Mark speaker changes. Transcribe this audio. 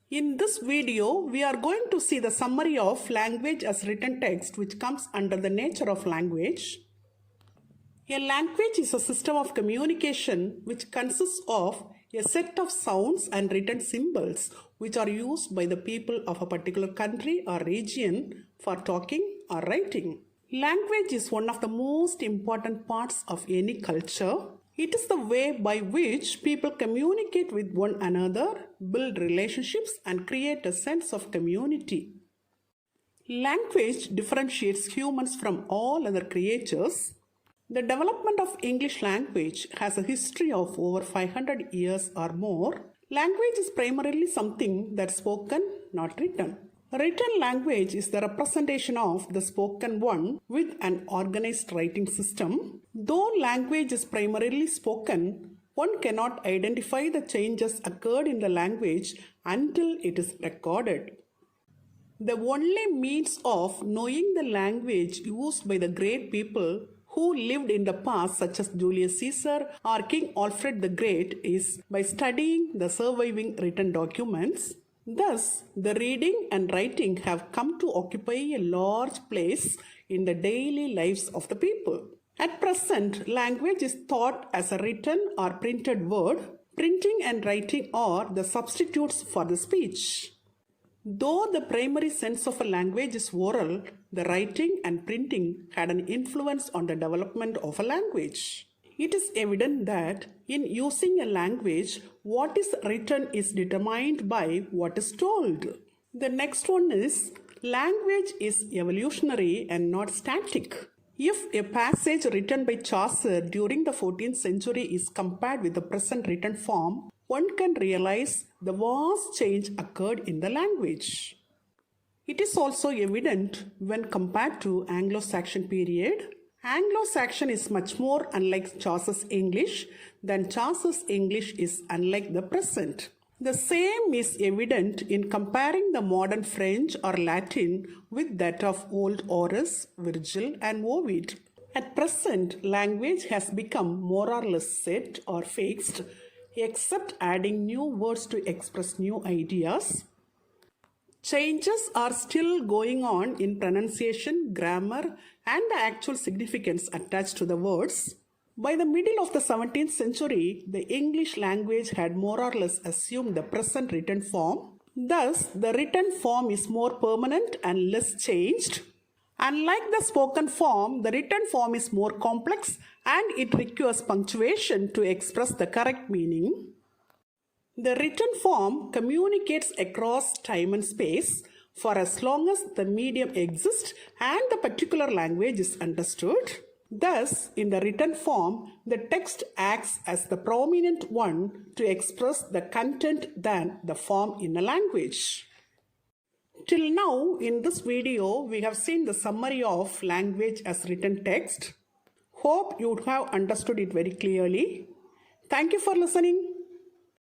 Speaker 1: In this video, we are going to see the summary of language as written text which comes under the nature of language. A language is a system of communication which consists of a set of sounds and written symbols which are used by the people of a particular country or region for talking or writing. Language is one of the most important parts of any culture. It is the way by which people communicate with one another, build relationships, and create a sense of community. Language differentiates humans from all other creatures. The development of English language has a history of over 500 years or more. Language is primarily something that's spoken, not written. Written language is the representation of the spoken one with an organized writing system. Though language is primarily spoken, one cannot identify the changes occurred in the language until it is recorded. The only means of knowing the language used by the great people who lived in the past, such as Julius Caesar or King Alfred the Great, is by studying the surviving written documents. Thus, the reading and writing have come to occupy a large place in the daily lives of the people. At present, language is thought as a written or printed word. Printing and writing are the substitutes for the speech. Though the primary sense of a language is oral, the writing and printing had an influence on the development of a language. It is evident that in using a language, what is written is determined by what is told. The next one is language is evolutionary and not static. If a passage written by Chaucer during the 14th century is compared with the present written form, one can realize the vast change occurred in the language. It is also evident when compared to Anglo-Saxon period. Anglo-Saxon is much more unlike Chaucer's English than Chaucer's English is unlike the present. The same is evident in comparing the modern French or Latin with that of old Horace, Virgil, and Ovid. At present, language has become more or less set or fixed, except adding new words to express new ideas. Changes are still going on in pronunciation, grammar, and the actual significance attached to the words. By the middle of the 17th century, the English language had more or less assumed the present written form. Thus, the written form is more permanent and less changed. Unlike the spoken form, the written form is more complex and it requires punctuation to express the correct meaning. The written form communicates across time and space for as long as the medium exists and the particular language is understood. Thus, in the written form, the text acts as the prominent one to express the content than the form in a language. Till now, in this video, we have seen the summary of language as written text. Hope you have understood it very clearly. Thank you for listening.